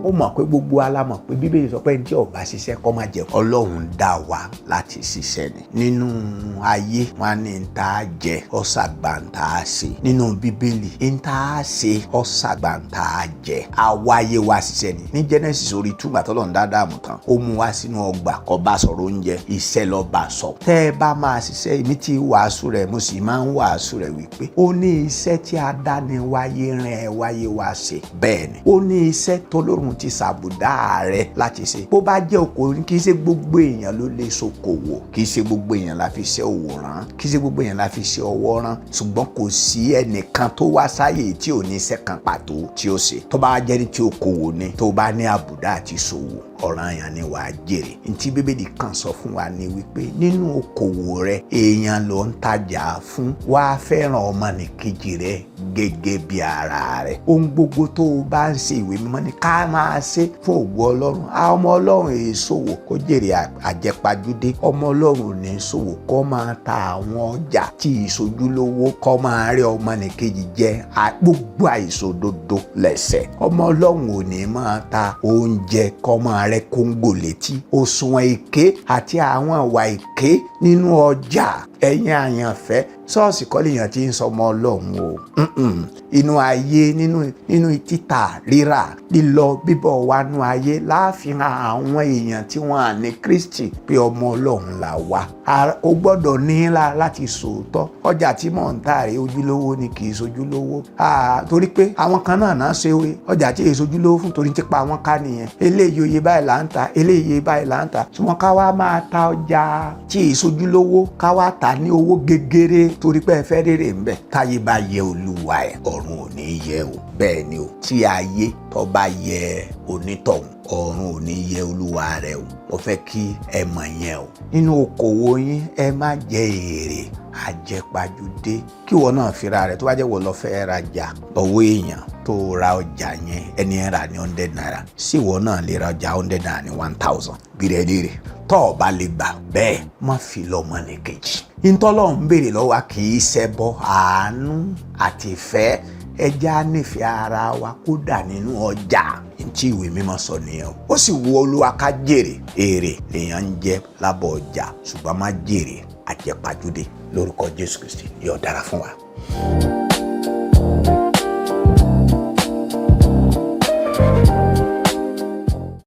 ó mọ̀ pé gbogbo alámọ̀ pé Bíbélì sọ pé ẹni tí ò bá ṣiṣẹ́ kó má jẹun. Ọlọ́run dá wa láti ṣiṣẹ́ ni. Nínú ayé wọn ní n tá a jẹ ọ̀sàgbà n tá a ṣe. Nínú Bíbélì n tá a ṣe ọ̀sàgbà n tá a jẹ. Àwáyé wa ṣiṣẹ́ ni. Ní Genesis orí 2 gbà t'Ọlọ́run dá Ádámù tán, ó mú wá sínú ọgbà kó bá sọ̀rọ̀ oúnjẹ, iṣẹ́ ló bá sọ. Tẹ́ ẹ bá máa ṣiṣẹ́, èmi tí wàásù rẹ̀ mo sì máa ń wàásù rẹ̀ wípé ó ní iṣẹ́ tí adáni wáyé rán ẹ wáyé wá ṣe. Bẹ́ẹ̀ ni ó ní iṣẹ́ t'Ọlọ́run ti ṣàbùdá rẹ̀ láti ṣe. Bó bá jẹ́ okòwò, kì í ṣe gbogbo èèyàn ló lè ṣokòwò, kì í ṣe gbogbo èèyàn la fi ṣe òwò rán, kì í ṣe gbogbo èèyàn la fi ṣe ọwọ́ rán, ṣùgbọ́n kò sí ẹnìkan tó wá sáyé tí ò ní iṣẹ́ kan pàtó tí ó ṣe. Tó bá jẹ́ ní tí okòwò ni, tó bá ní àbùdá àti ṣòwò, ọ̀ranyàn ni wàá jèrè. Ntí Bíbélì kan sọ fún wa ni wípé nínú okòwò rẹ èèyàn ló ń tajà fún, wàá fẹ́ràn ọmọnìkejì rẹ gẹ́gẹ́ bí ara rẹ. Ohun gbogbo tó o bá ń ṣe, ìwé mímọ́ ni ká máa ṣe fún ògo Ọlọ́run. Ọmọ Ọlọ́run èé ṣòwò kó jèrè àjẹpajúdé. Ọmọ Ọlọ́run ní ṣòwò kó máa ta àwọn ọjà tí ìṣojúlówó, kó máa rí ọmọnìkejì jẹ. Gbogbo àìṣòdodo lẹ̀ṣẹ̀. Ọmọ Ọlọ́run ò ní máa ta oúnjẹ kó máa rẹ kóńgò létí. Òṣùwọ̀n èké àti àwọn ìwà èké nínú ọjà. Ẹ̀yin àyànfẹ́, ṣọ́ọ̀ṣì kọ́ lèèyàn tí ń sọmọ Ọlọ́run o. Inú ayé, nínú títà rírà, lílọ bíbọ̀ wa nú ayé láàfihàn àwọn èèyàn tí wọ́n à ní Kristi pé ọmọ Ọlọ́run là wá. O gbọ́dọ̀ ní láti sòótọ́. Ọjà tí mò ń tà rè ojúlówó ni kì í sojúlówó. Torí pé àwọn kan náà ṣe ọjà tí èso ojúlówó fún torí ti pa àwọn ká nìyẹn. Eléyìí oye báyìí là ń ta, eléyìí báyìí là ń ta. Ṣùgbọ́n ká wá máa ta ọjà tí èso ojúlówó, ká wá tà ní owó gegere torí pé ẹ fẹ́ rere ń bẹ̀. Táyé bá yẹ olúwa ẹ̀, ọ̀run ò ní yẹ o. Bẹ́ẹ̀ ni o, tí ayé tó bá yẹ onítọ̀hún, ọ̀run ò ní yẹ olúwa rẹ̀ o. Mo fẹ́ kí ẹ mọ̀ yẹn o. Nínú okòwò yín ẹ má jẹ èrè àjẹpajúdé. Kí wọ́n náà fira rẹ̀ tó bá jẹ́ wọ́n lọ fẹ́ rajà lọ́wọ́ èèyàn tó ra ọjà yẹn, ẹni ẹ rà ní 100 naira, sí wọ́n náà lè ra ọjà 100 naira ní 1000. Bírẹ̀dìrì tó o bá lè gbà bẹ́ẹ̀, má fi lọ́mọ ní kejì. Ìtọ́lọ́run béèrè lọ́wọ́ kì í ṣẹbọ, àánú àti ìfẹ́. Ẹja nífẹ̀ẹ́ ara wa kódà nínú ọjà. Ntí ìwé mímọ́ sọ nìyẹn o. Ó sì wù Olúwa ká jèrè. Èrè lèèyàn ń jẹ lábọ̀ ọjà, ṣùgbọ́n má jèrè àjẹpajúdé. Lórúkọ Jésù Kristi yóò dára fún wa.